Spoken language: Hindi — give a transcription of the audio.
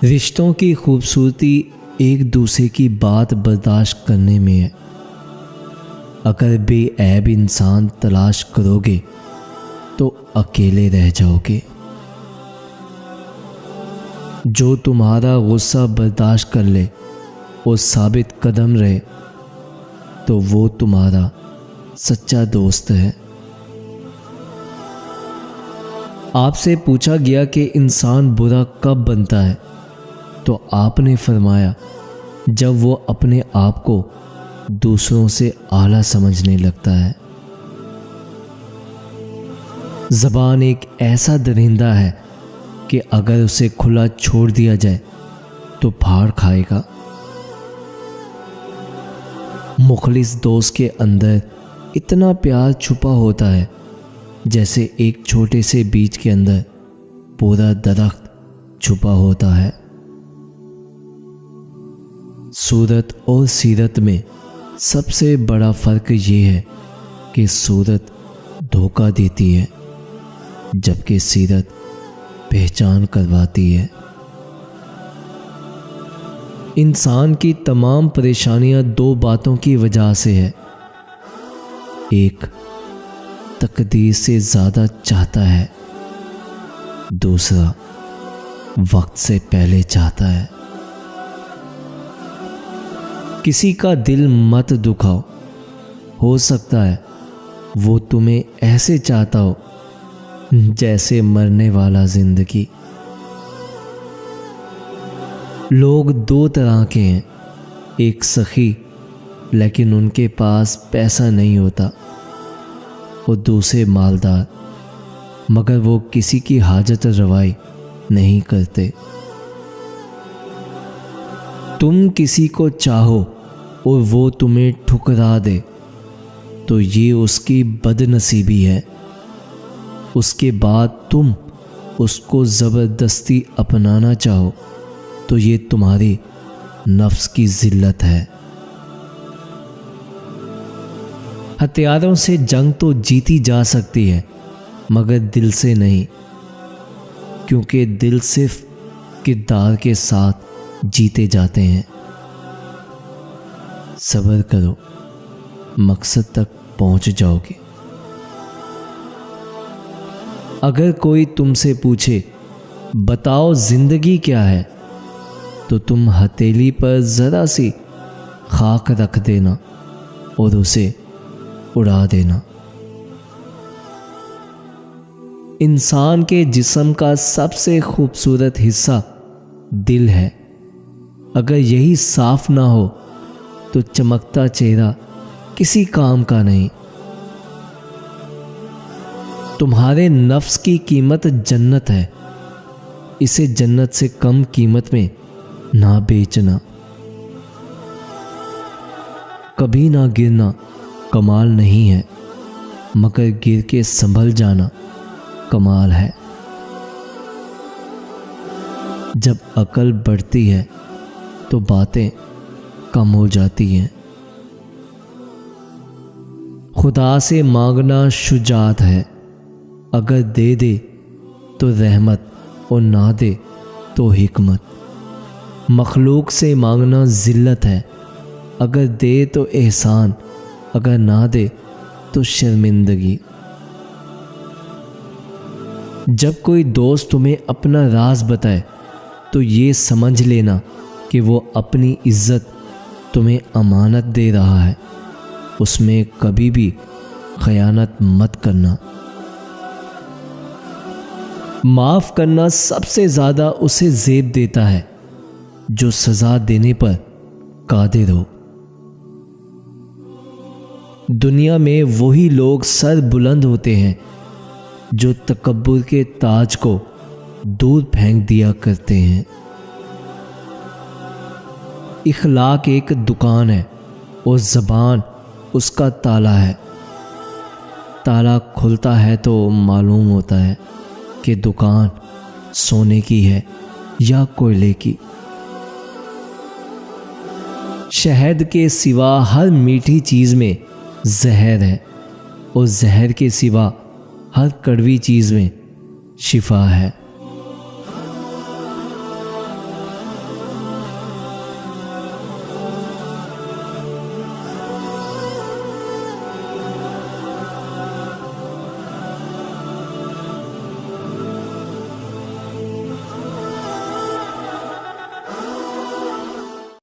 रिश्तों की खूबसूरती एक दूसरे की बात बर्दाश्त करने में है। अगर बेऐब इंसान तलाश करोगे तो अकेले रह जाओगे। जो तुम्हारा गुस्सा बर्दाश्त कर ले और साबित कदम रहे तो वो तुम्हारा सच्चा दोस्त है। आपसे पूछा गया कि इंसान बुरा कब बनता है, तो आपने फरमाया जब वो अपने आप को दूसरों से आला समझने लगता है। ज़बान एक ऐसा दरिंदा है कि अगर उसे खुला छोड़ दिया जाए तो फाड़ खाएगा। मुखलिस दोस्त के अंदर इतना प्यार छुपा होता है जैसे एक छोटे से बीज के अंदर पूरा दरख्त छुपा होता है। सूरत और सीरत में सबसे बड़ा फ़र्क ये है कि सूरत धोखा देती है जबकि सीरत पहचान करवाती है। इंसान की तमाम परेशानियां दो बातों की वजह से है। एक, तकदीर से ज़्यादा चाहता है, दूसरा वक्त से पहले चाहता है। किसी का दिल मत दुखाओ, हो सकता है वो तुम्हें ऐसे चाहता हो जैसे मरने वाला जिंदगी। लोग दो तरह के हैं, एक सखी लेकिन उनके पास पैसा नहीं होता, और दूसरे मालदार मगर वो किसी की हाजत रवाई नहीं करते। तुम किसी को चाहो और वो तुम्हें ठुकरा दे तो ये उसकी बदनसीबी है। उसके बाद तुम उसको ज़बरदस्ती अपनाना चाहो तो ये तुम्हारी नफ्स की जिल्लत है। हथियारों से जंग तो जीती जा सकती है मगर दिल से नहीं, क्योंकि दिल सिर्फ किरदार के साथ जीते जाते हैं। सब्र करो, मकसद तक पहुंच जाओगे। अगर कोई तुमसे पूछे बताओ जिंदगी क्या है, तो तुम हथेली पर जरा सी खाक रख देना और उसे उड़ा देना। इंसान के जिस्म का सबसे खूबसूरत हिस्सा दिल है। अगर यही साफ ना हो तो चमकता चेहरा किसी काम का नहीं। तुम्हारे नफ्स की कीमत जन्नत है, इसे जन्नत से कम कीमत में ना बेचना। कभी ना गिरना कमाल नहीं है, मगर गिर के संभल जाना कमाल है। जब अकल बढ़ती है तो बातें कम हो जाती हैं। खुदा से मांगना शुजात है, अगर दे दे तो रहमत और ना दे तो हिकमत। मखलूक से मांगना जिल्लत है, अगर दे तो एहसान, अगर ना दे तो शर्मिंदगी। जब कोई दोस्त तुम्हें अपना राज बताए तो ये समझ लेना कि वो अपनी इज्जत तुम्हें अमानत दे रहा है। उसमें कभी भी खयानत मत करना। माफ करना सबसे ज्यादा उसे ज़ेब देता है जो सजा देने पर कादिर हो। दुनिया में वही लोग सर बुलंद होते हैं जो तकब्बुर के ताज को दूर फेंक दिया करते हैं। इखलाक एक दुकान है और ज़बान उसका ताला है। ताला खुलता है तो मालूम होता है कि दुकान सोने की है या कोयले की। शहद के सिवा हर मीठी चीज़ में जहर है और जहर के सिवा हर कड़वी चीज़ में शिफा है।